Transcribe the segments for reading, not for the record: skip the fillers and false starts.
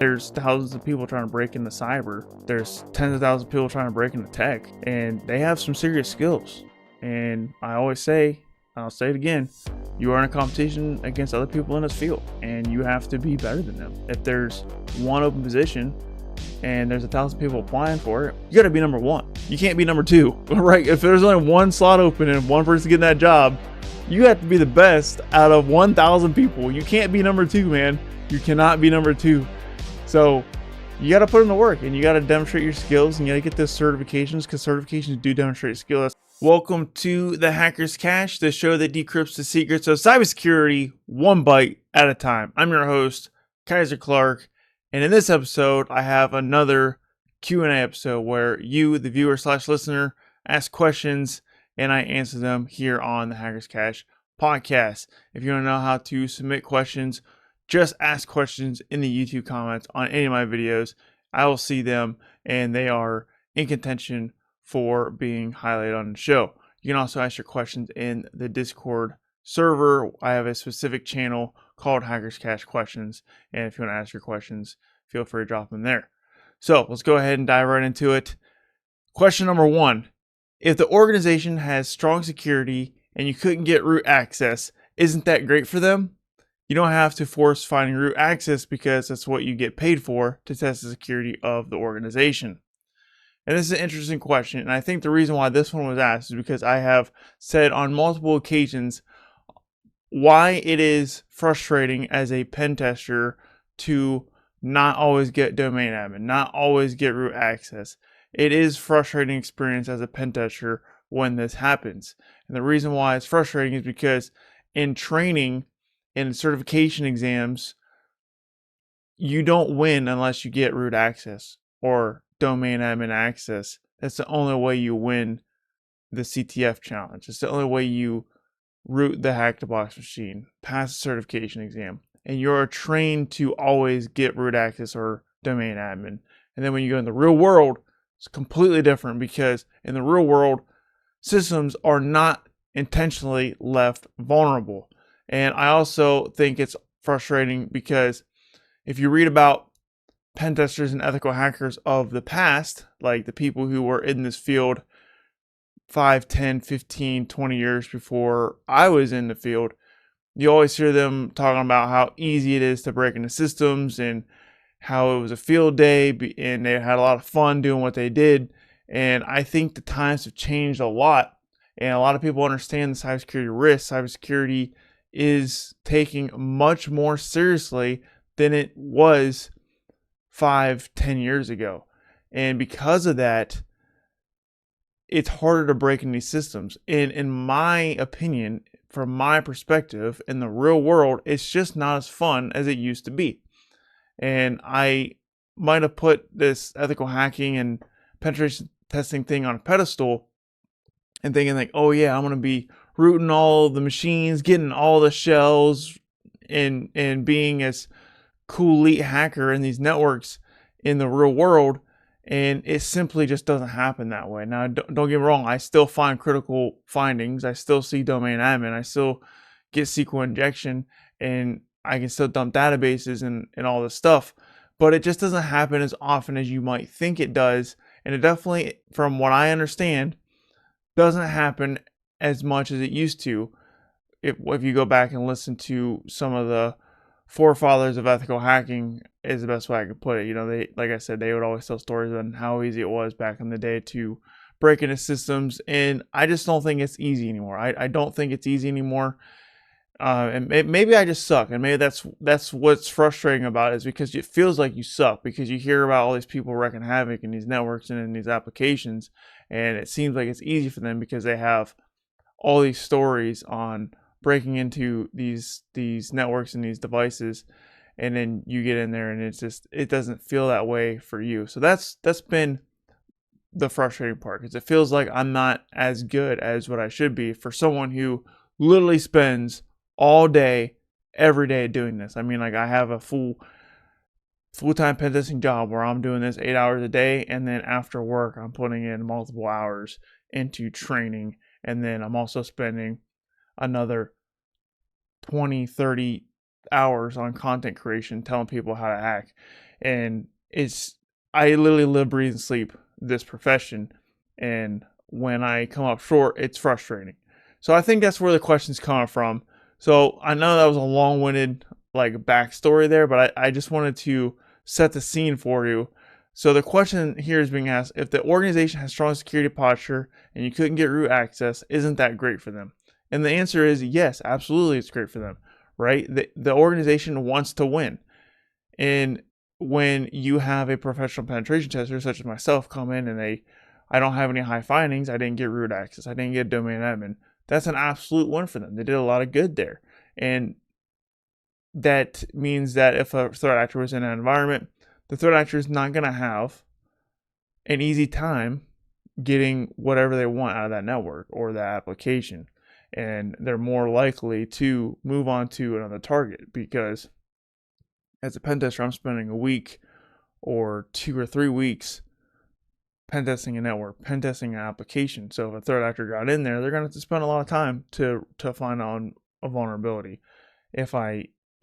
There's thousands of people trying to break into cyber. There's tens of thousands of people trying to break into tech, and they have some serious skills. And I always say, I'll say it again, you are in a competition against other people in this field, and you have to be better than them. If there's one open position and there's 1,000 people applying for it, you got to be number one. You can't be number two, right? If there's only one slot open and one person getting that job, you have to be the best out of 1,000 people. You can't be number two, man. You cannot be number two. So you got to put in the work, and you got to demonstrate your skills, and you got to get those certifications, because certifications do demonstrate skills. Welcome to the Hacker's Cache, the show that decrypts the secrets of cybersecurity one byte at a time. I'm your host, Kyser Clark, and in this episode, I have another Q&A episode where you, the viewer/listener, ask questions, and I answer them here on the Hacker's Cache podcast. If you want to know how to submit questions, just ask questions in the YouTube comments on any of my videos. I will see them, and they are in contention for being highlighted on the show. You can also ask your questions in the Discord server. I have a specific channel called Hacker's Cache Questions, and if you want to ask your questions, feel free to drop them there. So let's go ahead and dive right into it. Question number one: if the organization has strong security and you couldn't get root access, isn't that great for them? You don't have to force finding root access, because that's what you get paid for, to test the security of the organization. And this is an interesting question, and I think the reason why this one was asked is because I have said on multiple occasions why it is frustrating as a pen tester to not always get domain admin, not always get root access. It is frustrating experience as a pen tester when this happens. And the reason why it's frustrating is because in training, in certification exams, you don't win unless you get root access or domain admin access. That's the only way you win the CTF challenge. It's the only way you root the hack the box machine, pass the certification exam, and you're trained to always get root access or domain admin. And then when you go in the real world, it's completely different, because in the real world, systems are not intentionally left vulnerable. And I also think it's frustrating because if you read about pen testers and ethical hackers of the past, like the people who were in this field 5, 10, 15, 20 years before I was in the field, you always hear them talking about how easy it is to break into systems and how it was a field day and they had a lot of fun doing what they did. And I think the times have changed a lot, and a lot of people understand the cybersecurity risks. Cybersecurity is taking much more seriously than it was 5, 10 years ago. And because of that, it's harder to break in these systems. And in my opinion, from my perspective, in the real world, it's just not as fun as it used to be. And I might have put this ethical hacking and penetration testing thing on a pedestal and thinking like, oh yeah, I'm going to be rooting all the machines, getting all the shells, and being as cool elite hacker in these networks in the real world. And it simply just doesn't happen that way. Now, don't get me wrong, I still find critical findings. I still see domain admin. I still get SQL injection, and I can still dump databases and all this stuff. But it just doesn't happen as often as you might think it does. And it definitely, from what I understand, doesn't happen as much as it used to. If you go back and listen to some of the forefathers of ethical hacking, is the best way I could put it. You know, they, like I said, they would always tell stories on how easy it was back in the day to break into systems, and I just don't think it's easy anymore. I don't think it's easy anymore. And maybe I just suck, and maybe that's what's frustrating about it, is because it feels like you suck, because you hear about all these people wrecking havoc in these networks and in these applications, and it seems like it's easy for them because they have all these stories on breaking into these networks and these devices, and then you get in there and it doesn't feel that way for you. So that's been the frustrating part, because it feels like I'm not as good as what I should be for someone who literally spends all day, every day doing this. I mean, like, I have a full-time pen testing job where I'm doing this 8 hours a day, and then after work I'm putting in multiple hours into training, and then I'm also spending another 20, 30 hours on content creation telling people how to hack. And I literally live, breathe, and sleep this profession. And when I come up short, it's frustrating. So I think that's where the question's coming from. So I know that was a long-winded backstory there, but I just wanted to set the scene for you. So the question here is being asked: if the organization has strong security posture and you couldn't get root access, isn't that great for them? And the answer is yes, absolutely, it's great for them, right? The organization wants to win. And when you have a professional penetration tester such as myself come in and I don't have any high findings, I didn't get root access, I didn't get domain admin, that's an absolute win for them. They did a lot of good there. And that means that if a threat actor was in an environment, the threat actor is not going to have an easy time getting whatever they want out of that network or that application. And they're more likely to move on to another target, because as a pen tester, I'm spending a week or 2 or 3 weeks pen testing a network, pen testing an application. So if a threat actor got in there, they're going to have to spend a lot of time to find on a vulnerability. If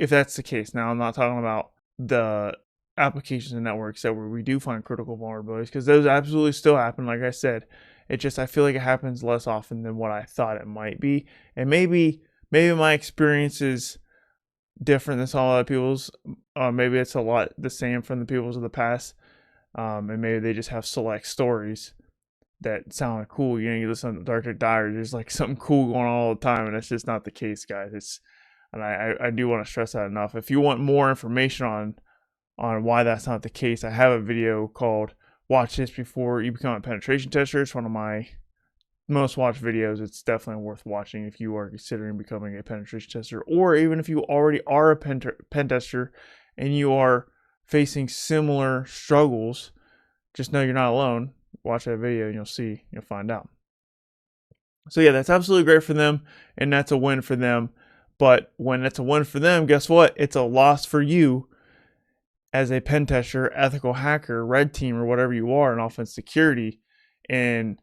that's the case. Now, I'm not talking about the applications and networks that where we do find critical vulnerabilities, because those absolutely still happen. Like I said, it just, I feel like it happens less often than what I thought it might be. And maybe my experience is different than some other people's. Maybe it's a lot the same from the people's of the past. And maybe they just have select stories that sound cool. You listen to the Dark Diary, there's like something cool going on all the time, and it's just not the case, guys. And I do want to stress that enough. If you want more information on why that's not the case, I have a video called "Watch This Before You Become a Penetration Tester." It's one of my most watched videos. It's definitely worth watching if you are considering becoming a penetration tester, or even if you already are a pen tester and you are facing similar struggles. Just know you're not alone. Watch that video and you'll find out. So yeah, that's absolutely great for them, and that's a win for them. But when it's a win for them, guess what? It's a loss for you as a pen tester, ethical hacker, red team, or whatever you are in offensive security. And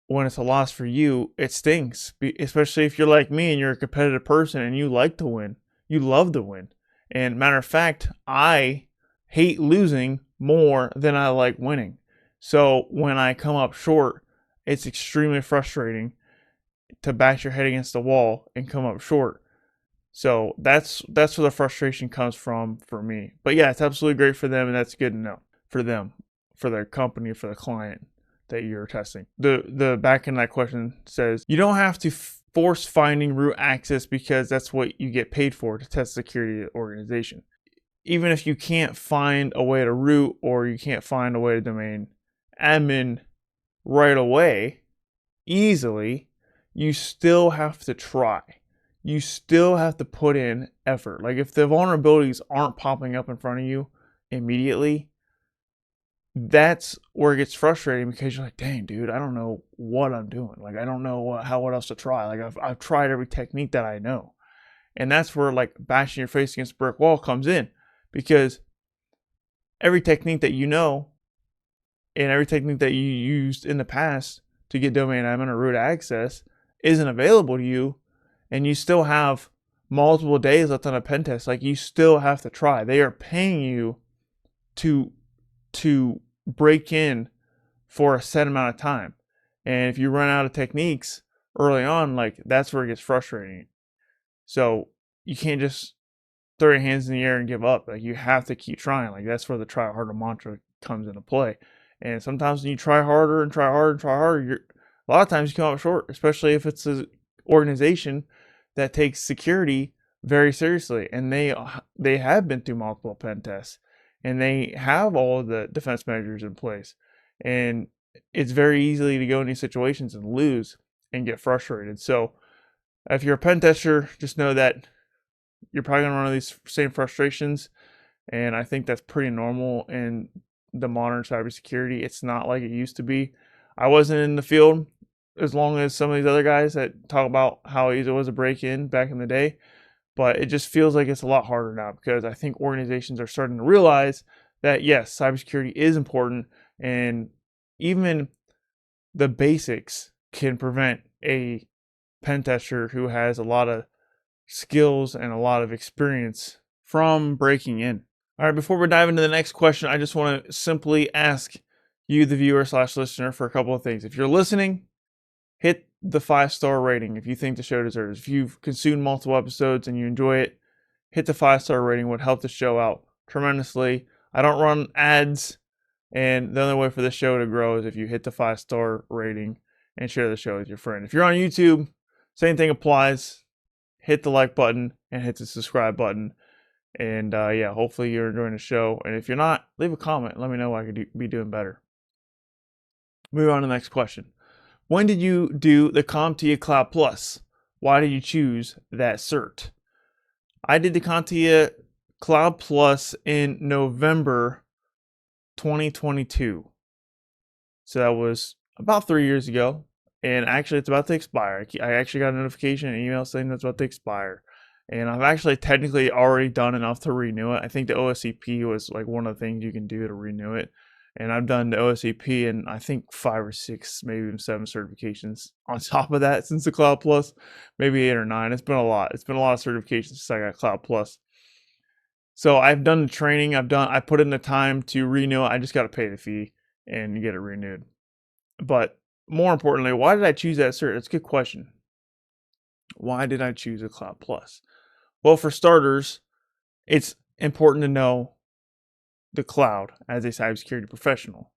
when it's a loss for you, it stings, especially if you're like me and you're a competitive person and you like to win. You love to win. And matter of fact, I hate losing more than I like winning. So when I come up short, it's extremely frustrating to bash your head against the wall and come up short. So that's where the frustration comes from for me. But yeah, it's absolutely great for them, and that's good to know for them, for their company, for the client that you're testing. The back end of that question says you don't have to force finding root access because that's what you get paid for, to test security organization. Even if you can't find a way to root, or you can't find a way to domain admin right away easily, you still have to try. You still have to put in effort. Like if the vulnerabilities aren't popping up in front of you immediately, that's where it gets frustrating, because you're like, dang, dude, I don't know what I'm doing. Like, I don't know what else to try. Like I've tried every technique that I know. And that's where like bashing your face against a brick wall comes in, because every technique that you know and every technique that you used in the past to get domain admin or root access isn't available to you, and you still have multiple days left on a pen test. Like, you still have to try. They are paying you to break in for a set amount of time. And if you run out of techniques early on, like, that's where it gets frustrating. So you can't just throw your hands in the air and give up. Like, you have to keep trying. Like, that's where the try harder mantra comes into play. And sometimes when you try harder and try harder and try harder, a lot of times you come up short, especially if it's an organization that takes security very seriously, and they have been through multiple pen tests, and they have all of the defense measures in place. And it's very easy to go in these situations and lose and get frustrated. So if you're a pen tester, just know that you're probably going to run into these same frustrations. And I think that's pretty normal in the modern cybersecurity. It's not like it used to be. I wasn't in the field as long as some of these other guys that talk about how easy it was to break in back in the day. But it just feels like it's a lot harder now, because I think organizations are starting to realize that, yes, cybersecurity is important, and even the basics can prevent a pen tester who has a lot of skills and a lot of experience from breaking in. All right, before we dive into the next question, I just want to simply ask you, the viewer slash listener, for a couple of things. If you're listening, hit the 5-star rating if you think the show deserves. If you've consumed multiple episodes and you enjoy it, hit the 5-star rating. Would help the show out tremendously. I don't run ads, and the only way for the show to grow is if you hit the 5-star rating and share the show with your friend. If you're on YouTube, same thing applies. Hit the like button and hit the subscribe button. And yeah, hopefully you're enjoying the show. And if you're not, leave a comment. Let me know what I could be doing better. Move on to the next question. When did you do the CompTIA Cloud Plus? Why did you choose that cert? I did the CompTIA Cloud Plus in November 2022. So that was about 3 years ago. And actually, it's about to expire. I actually got a notification, an email saying that's about to expire. And I've actually technically already done enough to renew it. I think the OSCP was like one of the things you can do to renew it. And I've done the OSCP and I think 5 or 6, maybe even 7 certifications on top of that since the Cloud Plus, maybe 8 or 9. It's been a lot. It's been a lot of certifications since I got Cloud Plus. So I've done the training. I put in the time to renew it. I just got to pay the fee and get it renewed. But more importantly, why did I choose that cert? That's a good question. Why did I choose a Cloud Plus? Well, for starters, it's important to know the cloud as a cybersecurity professional.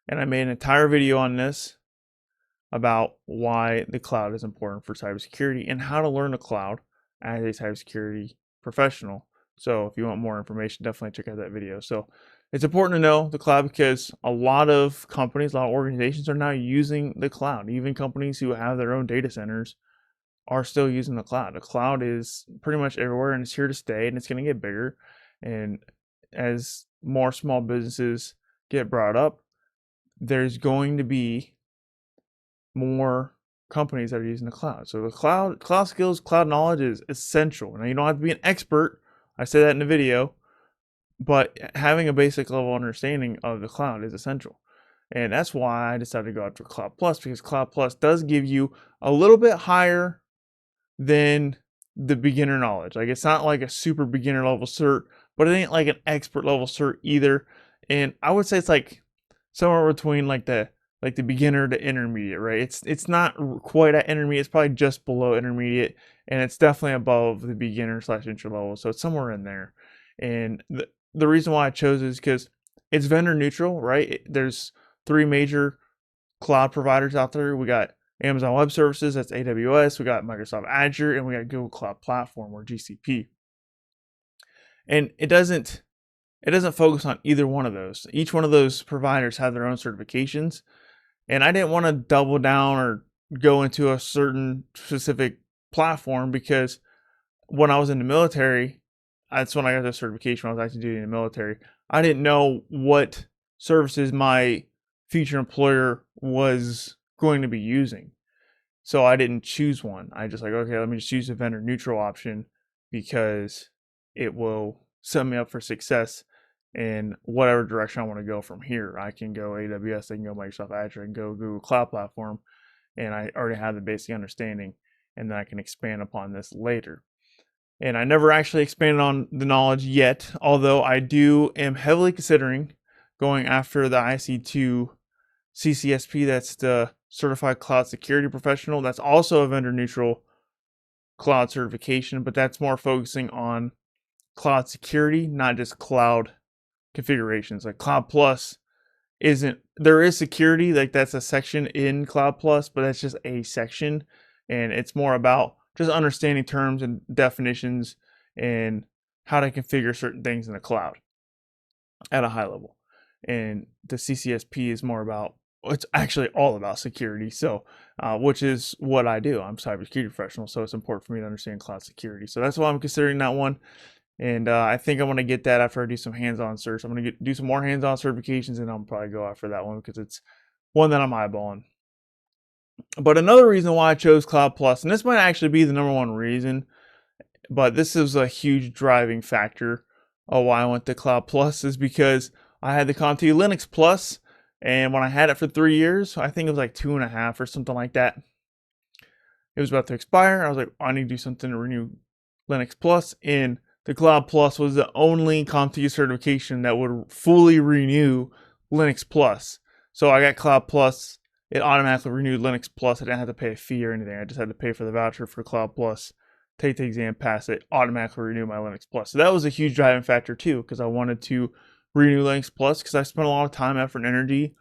And I made an entire video on this about why the cloud is important for cybersecurity and how to learn the cloud as a cybersecurity professional. So if you want more information, definitely check out that video. So it's important to know the cloud because a lot of companies, a lot of organizations are now using the cloud. Even companies who have their own data centers are still using the cloud. The cloud is pretty much everywhere and it's here to stay and it's going to get bigger. And as more small businesses get brought up, there's going to be more companies that are using the cloud. So the cloud skills, cloud knowledge is essential. Now you don't have to be an expert. I say that in the video, but having a basic level understanding of the cloud is essential. And that's why I decided to go after Cloud Plus, because Cloud Plus does give you a little bit higher than the beginner knowledge. Like it's not like a super beginner level cert, but it ain't like an expert level cert either. And I would say it's like somewhere between like the beginner to intermediate, right? It's not quite at intermediate. It's probably just below intermediate, and it's definitely above the beginner / entry level. So it's somewhere in there. And the reason why I chose is because it's vendor neutral, right? There's 3 major cloud providers out there. We got Amazon Web Services, that's AWS. We got Microsoft Azure, and we got Google Cloud Platform, or GCP. And it doesn't focus on either one of those. Each one of those providers have their own certifications. And I didn't want to double down or go into a certain specific platform because when I was in the military, that's when I got the certification. When I was actually doing in the military, I didn't know what services my future employer was going to be using. So I didn't choose one. I just like, okay, let me just use a vendor neutral option because it will set me up for success in whatever direction I want to go from here. I can go AWS, I can go Microsoft Azure, I can go Google Cloud Platform, and I already have the basic understanding, and then I can expand upon this later. And I never actually expanded on the knowledge yet, although I am heavily considering going after the IC2 CCSP. That's the Certified Cloud Security Professional. That's also a vendor neutral cloud certification, but that's more focusing on cloud security, not just cloud configurations. Like Cloud Plus there is security, like that's a section in Cloud Plus, but that's just a section, and it's more about just understanding terms and definitions and how to configure certain things in the cloud at a high level. And the CCSP is more about, it's actually all about security. So, which is what I do. I'm a cybersecurity professional, so it's important for me to understand cloud security. So that's why I'm considering that one. And I think I'm going to get that after I do some hands-on certs. I'm going to do some more hands-on certifications, and I'll probably go after that one because it's one that I'm eyeballing. But another reason why I chose Cloud Plus, and this might actually be the number one reason, but this is a huge driving factor of why I went to Cloud Plus, is because I had the CompTIA Linux Plus, and when I had it for 3 years, I think it was like 2.5 or something like that, it was about to expire. I was like, I need to do something to renew Linux Plus, and the Cloud Plus was the only CompTIA certification that would fully renew Linux Plus. So I got Cloud Plus. It automatically renewed Linux Plus. I didn't have to pay a fee or anything. I just had to pay for the voucher for Cloud Plus, take the exam, pass it, automatically renew my Linux Plus. So that was a huge driving factor too, because I wanted to renew Linux Plus because I spent a lot of time, effort, and energy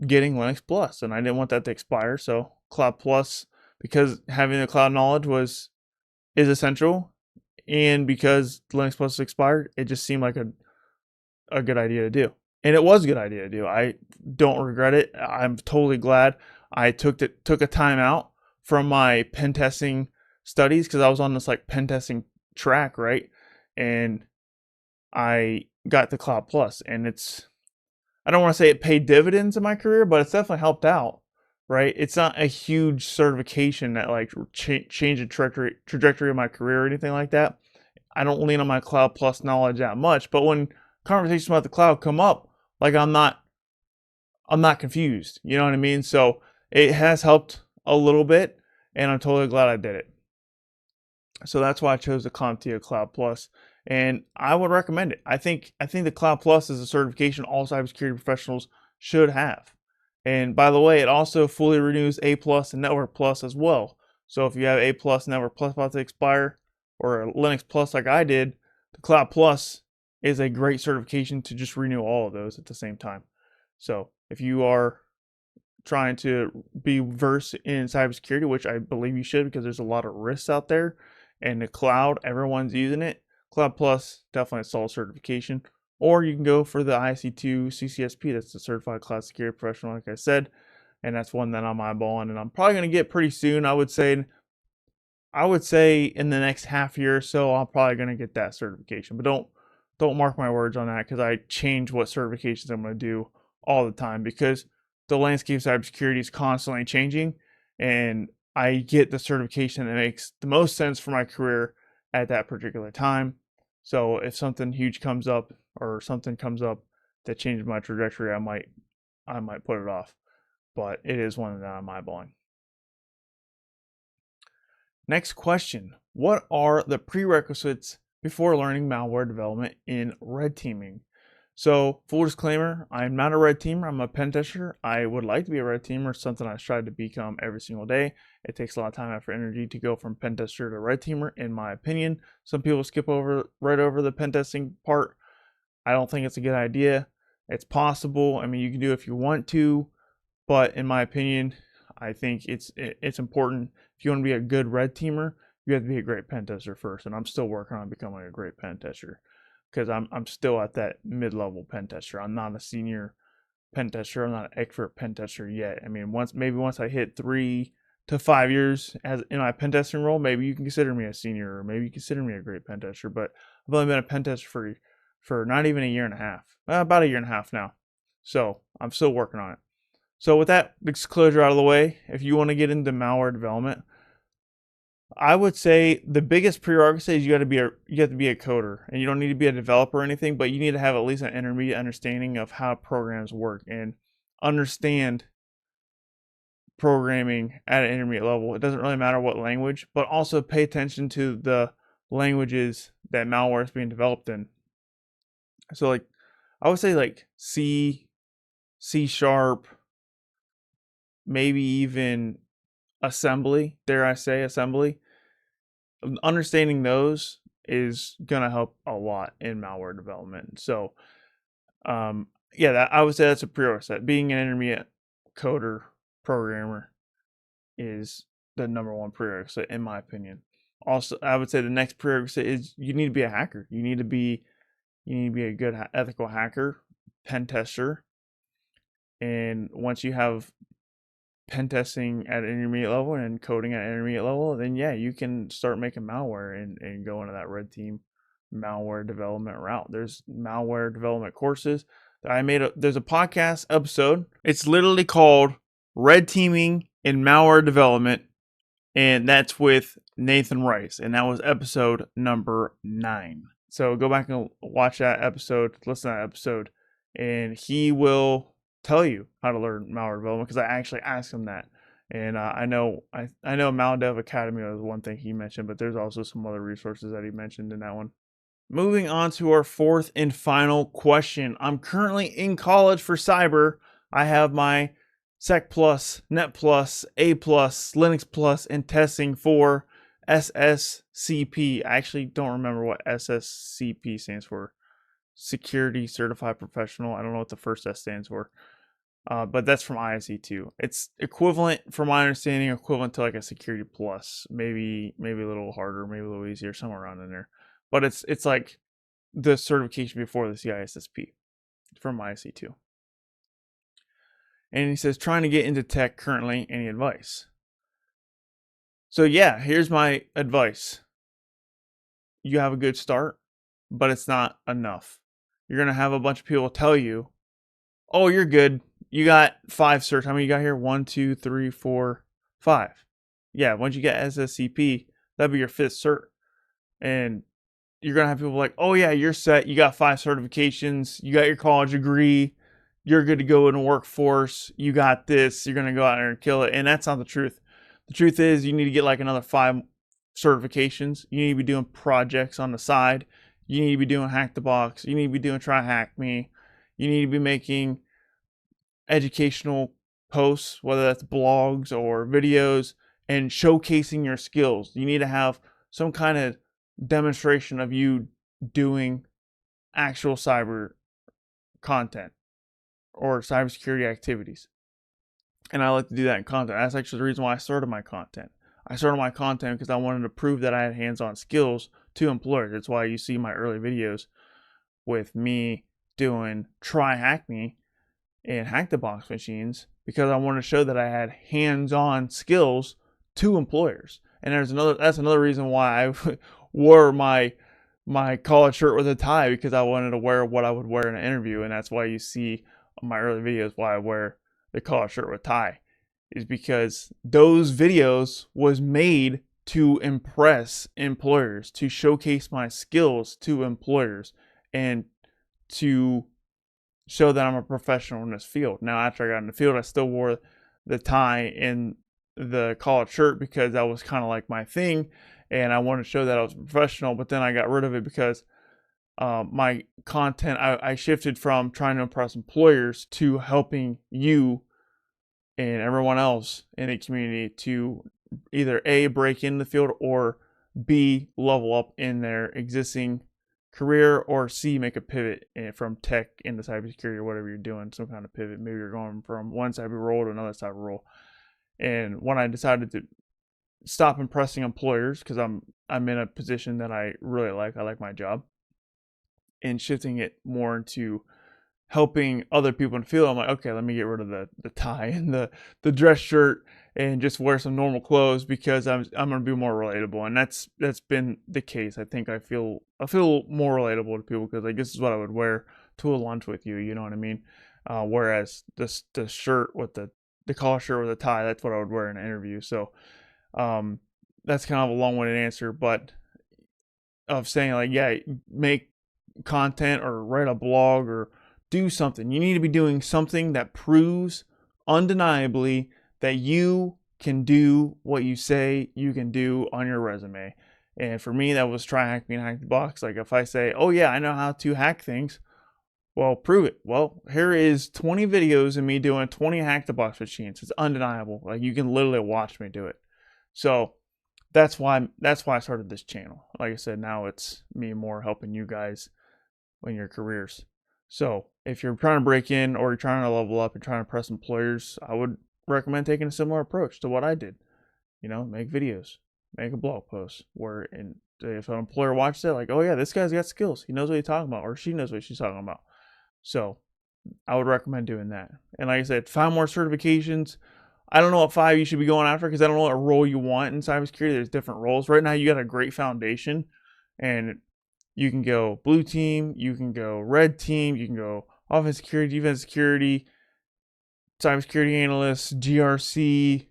getting Linux Plus, and I didn't want that to expire. So Cloud Plus, because having the cloud knowledge is essential, and because Linux Plus expired, it just seemed like a good idea to do. And it was a good idea to do. I don't regret it. I'm totally glad I took a time out from my pen testing studies, because I was on this like pen testing track, right? And I got the Cloud Plus, and I don't want to say it paid dividends in my career, but it's definitely helped out, right? It's not a huge certification that like changed the trajectory of my career or anything like that. I don't lean on my Cloud Plus knowledge that much, but when conversations about the cloud come up, like I'm not confused. You know what I mean? So it has helped a little bit, and I'm totally glad I did it. So that's why I chose the CompTIA Cloud Plus, and I would recommend it. I think the Cloud Plus is a certification all cybersecurity professionals should have. And by the way, it also fully renews A Plus and Network Plus as well. So if you have A Plus, Network Plus about to expire, or Linux Plus like I did, the Cloud Plus is a great certification to just renew all of those at the same time. So if you are trying to be versed in cybersecurity, which I believe you should, because there's a lot of risks out there, and the cloud, everyone's using it, Cloud Plus, definitely a solid certification. Or you can go for the IC2 CCSP, that's the Certified Cloud Security Professional, like I said, and that's one that I'm eyeballing, and I'm probably going to get pretty soon. I would say in the next half year or so, I'm probably going to get that certification. But don't mark my words on that, because I change what certifications I'm going to do all the time, because the landscape of cybersecurity is constantly changing, and I get the certification that makes the most sense for my career at that particular time. So if something huge comes up, or something comes up that changes my trajectory, I might put it off. But it is one that I'm eyeballing. Next question. What are the prerequisites before learning malware development in red teaming? So, full disclaimer, I'm not a red teamer. I'm a pen tester. I would like to be a red teamer, something I strive to become every single day. It takes a lot of time, effort, energy to go from pen tester to red teamer, in my opinion. Some people skip right over the pen testing part. I don't think it's a good idea. It's possible. I mean, you can do it if you want to, but in my opinion, I think it's important. If you want to be a good red teamer, you have to be a great pen tester first. And I'm still working on becoming a great pen tester, because I'm still at that mid-level pen tester. I'm not a senior pen tester. I'm not an expert pen tester yet. I mean, once I hit 3 to 5 years as in my pen testing role, maybe you can consider me a senior, or maybe you consider me a great pen tester. But I've only been a pen tester for not even a year and a half, about a year and a half now. So I'm still working on it. So with that disclosure out of the way, if you want to get into malware development, I would say the biggest prerequisite is you have to be a coder, and you don't need to be a developer or anything, but you need to have at least an intermediate understanding of how programs work and understand programming at an intermediate level. It doesn't really matter what language, but also pay attention to the languages that malware is being developed in. So like I would say like C, C#, maybe even assembly, dare I say assembly. Understanding those is gonna help a lot in malware development. So I would say that's a prerequisite. Being an intermediate coder programmer is the number one prerequisite, in my opinion. Also, I would say the next prerequisite is you need to be a hacker. You need to be a good ethical hacker, pen tester. And once you have pen testing at an intermediate level and coding at an intermediate level, then yeah, you can start making malware and go into that red team malware development route. There's malware development courses that I made. There's a podcast episode. It's literally called Red Teaming in Malware Development, and that's with Nathan Rice, and that was episode number 9. So go back and watch that episode, listen to that episode, and he will tell you how to learn malware development, because I actually asked him that. And I know Maldev Academy was one thing he mentioned, but there's also some other resources that he mentioned in that one. Moving on to our fourth and final question. I'm currently in college for cyber. I have my Sec Plus, Net Plus, A Plus, Linux Plus, and testing for SSCP. I actually don't remember what SSCP stands for. Security Certified Professional. I don't know what the first S stands for. But that's from ISE2. It's equivalent, from my understanding, equivalent to like a Security Plus. Maybe a little harder, maybe a little easier, somewhere around in there. But it's like the certification before the CISSP from ISE2. And he says, trying to get into tech currently, any advice? So yeah, here's my advice. You have a good start, but it's not enough. You're going to have a bunch of people tell you, oh, you're good. You got 5 certs. How many you got here? 1, 2, 3, 4, 5. Yeah, once you get SSCP, that'll be your 5th cert. And you're going to have people like, oh yeah, you're set. You got 5 certifications. You got your college degree. You're good to go in the workforce. You got this. You're going to go out there and kill it. And that's not the truth. The truth is you need to get like another 5 certifications. You need to be doing projects on the side. You need to be doing Hack the Box. You need to be doing Try Hack Me. You need to be making educational posts, whether that's blogs or videos, and showcasing your skills. You need to have some kind of demonstration of you doing actual cyber content or cybersecurity activities. And I like to do that in content. That's actually the reason why I started my content. I started my content because I wanted to prove that I had hands-on skills to employers. That's why you see my early videos with me doing Try Hack Me and Hack the Box machines, because I wanted to show that I had hands-on skills to employers. And that's another reason why I wore my college shirt with a tie, because I wanted to wear what I would wear in an interview. And that's why you see on my early videos why I wear the college shirt with tie, is because those videos was made to impress employers, to showcase my skills to employers, and to show that I'm a professional in this field. Now, after I got in the field, I still wore the tie and the college shirt because that was kind of like my thing, and I wanted to show that I was a professional. But then I got rid of it because my content, I shifted from trying to impress employers to helping you and everyone else in the community to either A, break in the field, or B, level up in their existing career, or C, make a pivot from tech into cybersecurity or whatever you're doing, some kind of pivot. Maybe you're going from one cyber role to another cyber role. And when I decided to stop impressing employers, because I'm in a position that I really like, I like my job, and shifting it more into helping other people in the field, I'm like, okay, let me get rid of the tie and the dress shirt and just wear some normal clothes, because I'm gonna be more relatable. And that's been the case. I think I feel more relatable to people, because like, this is what I would wear to a lunch with you, you know what I mean? Whereas the shirt with the collar shirt with a tie, that's what I would wear in an interview. So that's kind of a long-winded answer, but of saying like, yeah, make content or write a blog or do something. You need to be doing something that proves undeniably that you can do what you say you can do on your resume. And for me, that was Try Hack Me and Hack the Box. Like, if I say, oh yeah, I know how to hack things, well, prove it. Well, here is 20 videos of me doing 20 Hack the Box machines. It's undeniable. Like, you can literally watch me do it. So that's why I started this channel. Like I said, now it's me more helping you guys in your careers. So if you're trying to break in, or you're trying to level up and trying to impress employers, I would recommend taking a similar approach to what I did. You know, make videos, make a blog post where, if an employer watches it, like, oh yeah, this guy's got skills. He knows what he's talking about, or she knows what she's talking about. So I would recommend doing that. And like I said, 5 more certifications. I don't know what 5 you should be going after, because I don't know what role you want in cybersecurity. There's different roles. Right now, you got a great foundation, and you can go blue team, you can go red team, you can go offensive security, defensive security, cybersecurity analyst, GRC,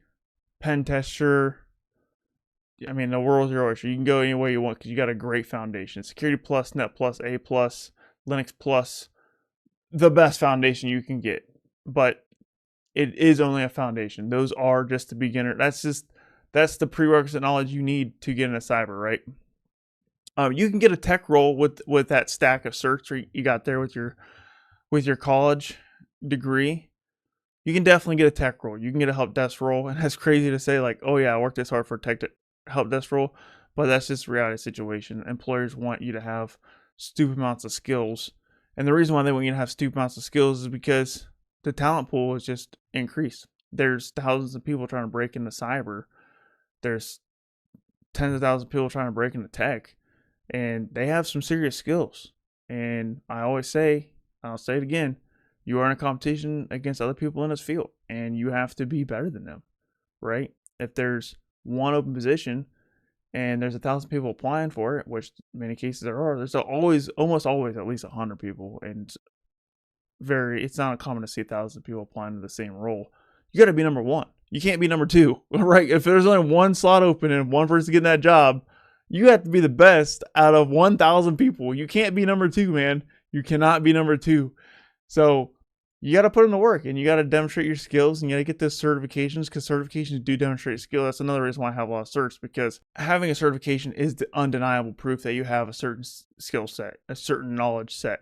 pentester. I mean, the world's your oyster. You can go any way you want, because you got a great foundation. Security Plus, Net Plus, A Plus, Linux Plus, the best foundation you can get. But it is only a foundation. Those are just the beginner. That's the prerequisite knowledge you need to get into cyber, right? You can get a tech role with that stack of certs you got there with your college degree. You can definitely get a tech role. You can get a help desk role, and that's crazy to say, like, oh yeah, I worked this hard for a help desk role, but that's just a reality situation. Employers want you to have stupid amounts of skills, and the reason why they want you to have stupid amounts of skills is because the talent pool is just increased. There's thousands of people trying to break into cyber. There's tens of thousands of people trying to break into tech, and they have some serious skills. And I always say, I'll say it again, you are in a competition against other people in this field, and you have to be better than them, right? If there's one open position and there's 1,000 people applying for it, which in many cases there are, there's almost always at least 100 people, and it's not uncommon to see 1,000 people applying to the same role. You got to be number one. You can't be number two, right? If there's only one slot open and one person getting that job, you have to be the best out of 1,000 people. You can't be number two, man. You cannot be number two. So you got to put in the work, and you got to demonstrate your skills, and you got to get those certifications, because certifications do demonstrate skill. That's another reason why I have a lot of certs, because having a certification is the undeniable proof that you have a certain skill set, a certain knowledge set,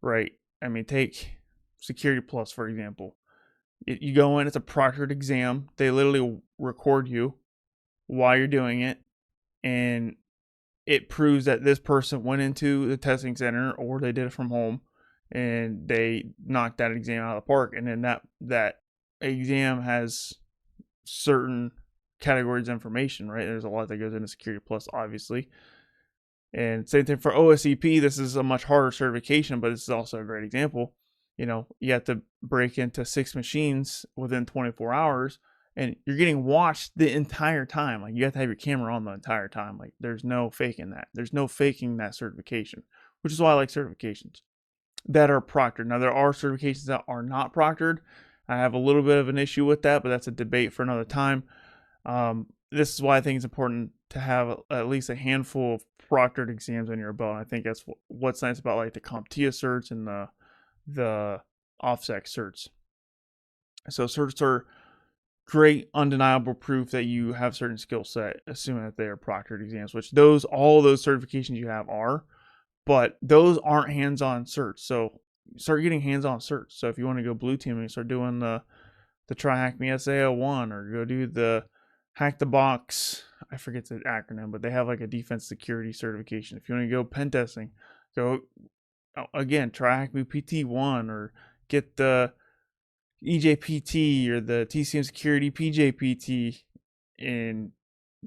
right? I mean, take Security Plus, for example. You go in, it's a proctored exam. They literally record you while you're doing it, and it proves that this person went into the testing center or they did it from home, and they knocked that exam out of the park. And then that exam has certain categories of information, right? There's a lot that goes into Security Plus, obviously. And same thing for OSCP. This is a much harder certification, but this is also a great example. You know, you have to break into 6 machines within 24 hours, and you're getting watched the entire time. Like, you have to have your camera on the entire time. Like, there's no faking that. There's no faking that certification, which is why I like certifications that are proctored. Now, there are certifications that are not proctored. I have a little bit of an issue with that, but that's a debate for another time. This is why I think it's important to have at least a handful of proctored exams on your belt. And I think that's what's nice about like the CompTIA certs and the offensivesecurity certs. So certs are great, undeniable proof that you have certain skill set, assuming that they are proctored exams, which all those certifications you have are, but those aren't hands-on certs. So start getting hands-on certs. So if you want to go blue teaming, start doing the Try Hack Me SA01, or go do the Hack the Box. I forget the acronym, but they have like a defense security certification. If you want to go pen testing, go again, Try Hack Me PT1, or get the EJPT or the TCM Security PJPT, and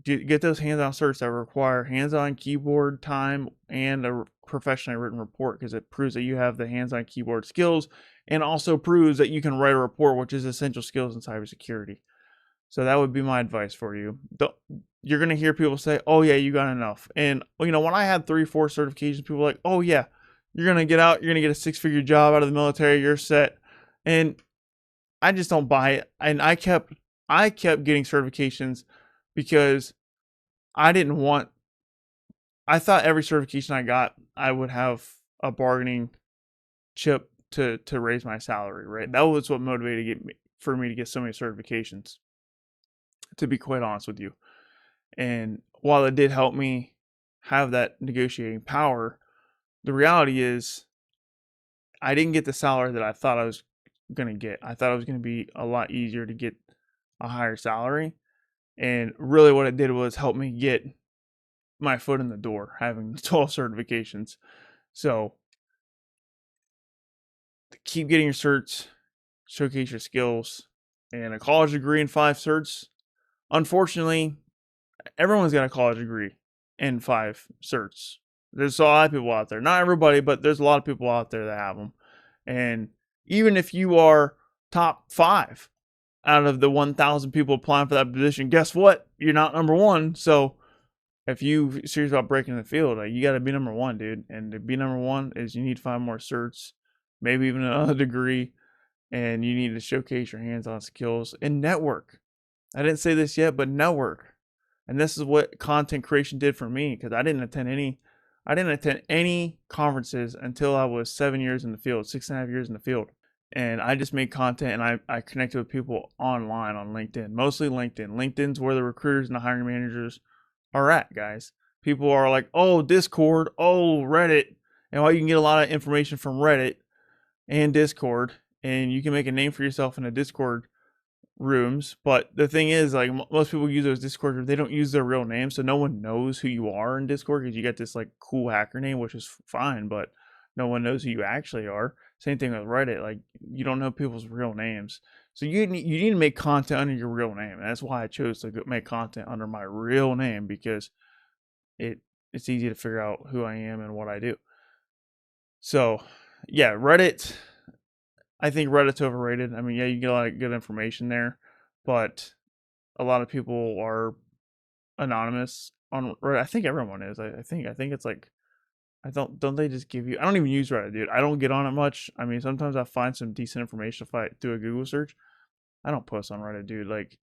get those hands-on certs that require hands-on keyboard time and a professionally written report, because it proves that you have the hands-on keyboard skills, and also proves that you can write a report, which is essential skills in cybersecurity. So that would be my advice for you. You're going to hear people say, oh yeah, you got enough. And you know, when I had 3-4 certifications, people were like, oh yeah, you're going to get out, you're going to get a 6-figure job out of the military, you're set. And I just don't buy it. And I kept getting certifications because I thought every certification I got, I would have a bargaining chip to raise my salary, right? That was what motivated for me to get so many certifications, to be quite honest with you. And while it did help me have that negotiating power, the reality is I didn't get the salary that I thought I was going to get. I thought it was going to be a lot easier to get a higher salary. And really what it did was help me get my foot in the door, having 12 certifications. So keep getting your certs, showcase your skills, and a college degree and 5 certs. Unfortunately, everyone's got a college degree and 5 certs. There's a lot of people out there. Not everybody, but there's a lot of people out there that have them. And even if you are top 5 out of the 1,000 people applying for that position, guess what? You're not number 1. So if you're serious about breaking the field, you got to be number 1, dude. And to be number 1 is you need to find more certs, maybe even another degree, and you need to showcase your hands-on skills and network. I didn't say this yet, but network. And this is what content creation did for me, because I didn't attend any conferences until I was 7 years in the field, 6.5 years in the field. and I just make content, and I connect with people online on LinkedIn, mostly LinkedIn. LinkedIn's where the recruiters and the hiring managers are at, guys. People are like, oh, Discord, oh, Reddit, and while you can get a lot of information from Reddit and Discord, and you can make a name for yourself in a Discord rooms. But the thing is, like, most people use those Discord rooms, they don't use their real name, so no one knows who you are in Discord because you get this like cool hacker name, which is fine, but no one knows who you actually are. Same thing with Reddit, like you don't know people's real names, so you need to make content under your real name. And that's why I chose to make content under my real name, because it's easy to figure out who I am and what I do. So yeah, Reddit. I think Reddit's overrated. I mean, yeah, you get a lot of good information there, but a lot of people are anonymous on Reddit. I think everyone is. I think it's like, I don't they just give you, I don't even use Reddit, dude. I don't get on it much. I mean, sometimes I find some decent information if I do a Google search. I don't post on Reddit, dude. Like,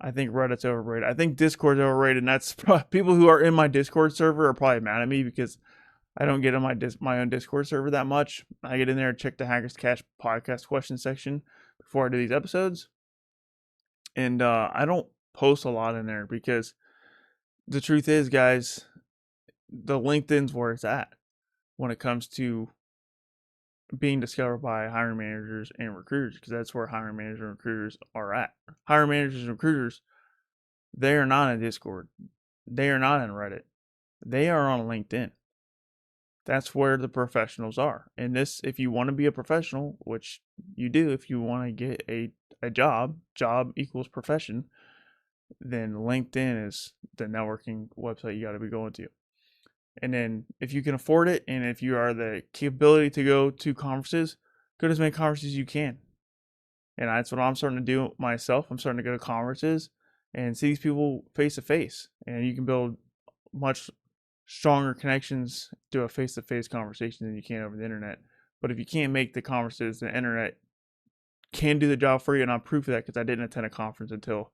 I think Reddit's overrated. I think Discord's overrated, and that's people who are in my Discord server are probably mad at me because I don't get on my own Discord server that much. I get in there and check the Hackers Cash podcast question section before I do these episodes, and I don't post a lot in there because the truth is, guys, the LinkedIn's where it's at when it comes to being discovered by hiring managers and recruiters, because that's where hiring managers and recruiters are at. Hiring managers and recruiters, they are not in Discord. They are not in Reddit. They are on LinkedIn. That's where the professionals are. And this, if you want to be a professional, which you do, if you want to get a job equals profession, then LinkedIn is the networking website you got to be going to. And then if you can afford it, and if you are the capability to go to conferences, go to as many conferences as you can. And that's what I'm starting to do myself. I'm starting to go to conferences and see these people face to face. And you can build much stronger connections through a face-to-face conversation than you can over the internet. But if you can't make the conferences, the internet can do the job for you. And I'm proof of that because I didn't attend a conference until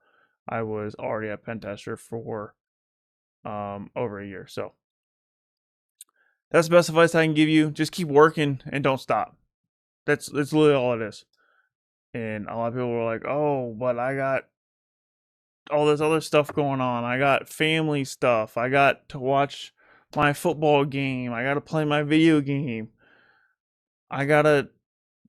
I was already a pentester for over a year. So that's the best advice I can give you. Just keep working and don't stop. That's literally all it is. And a lot of people were like, oh, but I got all this other stuff going on. I got family stuff. I got to watch my football game. I got to play my video game. I got to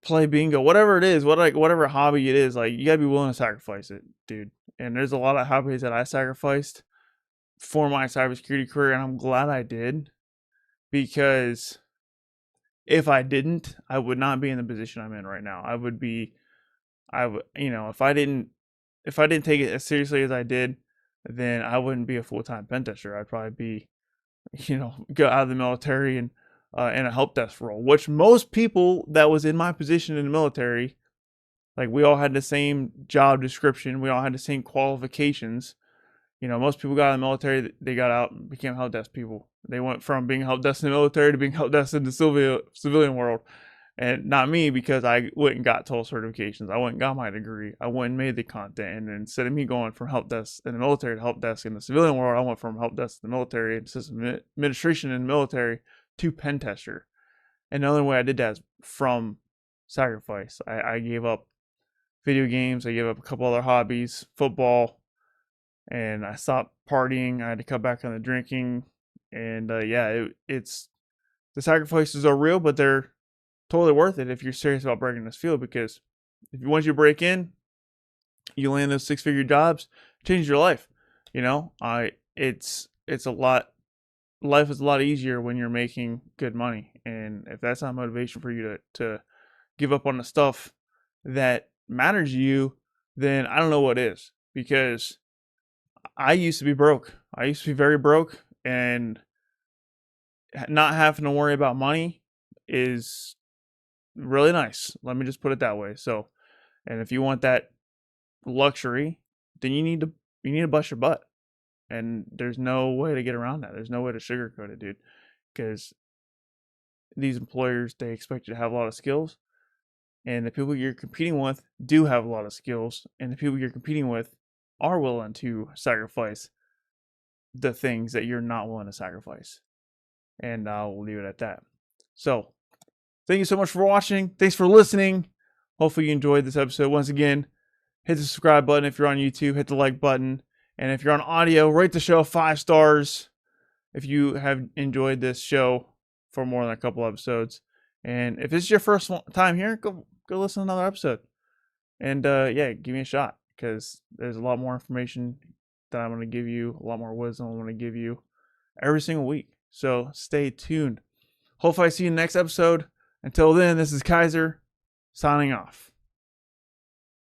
play bingo. Whatever it is, whatever hobby it is, like, you got to be willing to sacrifice it, dude. And there's a lot of hobbies that I sacrificed for my cybersecurity career, and I'm glad I did, because if I didn't, I would not be in the position I'm in right now. I would, if I didn't take it as seriously as I did, then I wouldn't be a full-time pen tester. I'd probably be, go out of the military and in a help desk role, which most people that was in my position in the military, like, we all had the same job description. We all had the same qualifications. Most people got out of the military, they got out and became help desk people. They went from being help desk in the military to being help desk in the civilian world. And not me, because I went and got TOEFL certifications. I went and got my degree. I went and made the content. And instead of me going from help desk in the military to help desk in the civilian world, I went from help desk in the military and system administration in the military to pen tester. And the only way I did that is from sacrifice. I gave up video games. I gave up a couple other hobbies, football, and I stopped partying. I had to cut back on the drinking. And it's the sacrifices are real, but they're totally worth it if you're serious about breaking this field. Because once you break in, you land those 6-figure jobs, change your life. It's a lot. Life is a lot easier when you're making good money, and if that's not motivation for you to give up on the stuff that matters to you, then I don't know what is. Because I used to be broke. I used to be very broke, and not having to worry about money is really nice. Let me just put it that way. So, and if you want that luxury, then you need to bust your butt. And there's no way to get around that. There's no way to sugarcoat it, dude. Because these employers, they expect you to have a lot of skills. And the people you're competing with do have a lot of skills. And the people you're competing with are willing to sacrifice the things that you're not willing to sacrifice. And I'll leave it at that. So, thank you so much for watching. Thanks for listening. Hopefully you enjoyed this episode. Once again, hit the subscribe button if you're on YouTube, hit the like button. And if you're on audio, rate the show 5 stars if you have enjoyed this show for more than a couple episodes. And if this is your first time here, go listen to another episode. And yeah, give me a shot, because there's a lot more information that I'm going to give you, a lot more wisdom I'm going to give you every single week. So stay tuned. Hopefully I see you in the next episode. Until then, this is Kyser signing off.